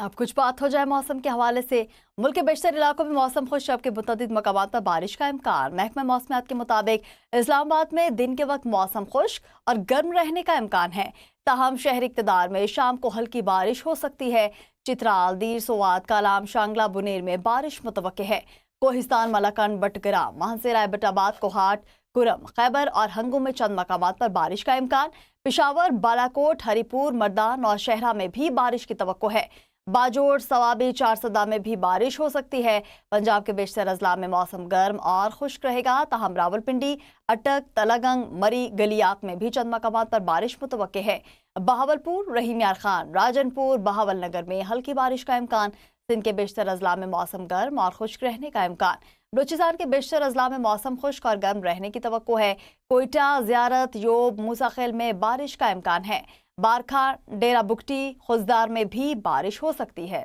अब कुछ बात हो जाए मौसम के हवाले से। मुल्क के बेशतर इलाकों में मौसम खुश, जबकि मुतअद्दिद मकामात पर बारिश का इम्कान। महकमा मौसमियात के मुताबिक इस्लामाबाद में दिन के वक्त मौसम खुश्क और गर्म रहने का इम्कान है। ताहम शहरी इक़्तिदार में शाम को हल्की बारिश हो सकती है। चित्राल, दीर, सोआत, कालाम, शांगला, बुनेर में बारिश मुतवक्के है। कोहिस्तान, मलाकंड, बटग्राम, मानसर, ऐबटाबाद, कोहाट, कुरम, खैबर और हंगू में चंद मकामात पर बारिश का इम्कान। पेशावर, बालाकोट, हरीपुर, मर्दान और शहरा में भी बारिश की तवक्को है। बाजोड़, सवाबी, चारसदा में भी बारिश हो सकती है। पंजाब के बेशतर अजला में मौसम गर्म और खुश्क रहेगा। ताहम रावलपिंडी, अटक, तलागंग, मरी, गलियात में भी चंद मकामात पर बारिश मुतवक्के है। बहावलपुर, रहीम यार खान, राजनपुर, बहावल नगर में हल्की बारिश का इम्कान। सिंध के बेशतर अजला में मौसम गर्म और खुश्क रहने का इम्कान। बलूचिस्तान के बेशतर अजला में मौसम खुश्क और गर्म रहने की तवक्को है। कोयटा, ज़ियारत, योब, मूसाखेल में बारिश का इम्कान है। बारखा, डेरा बुगटी, खुजदार में भी बारिश हो सकती है।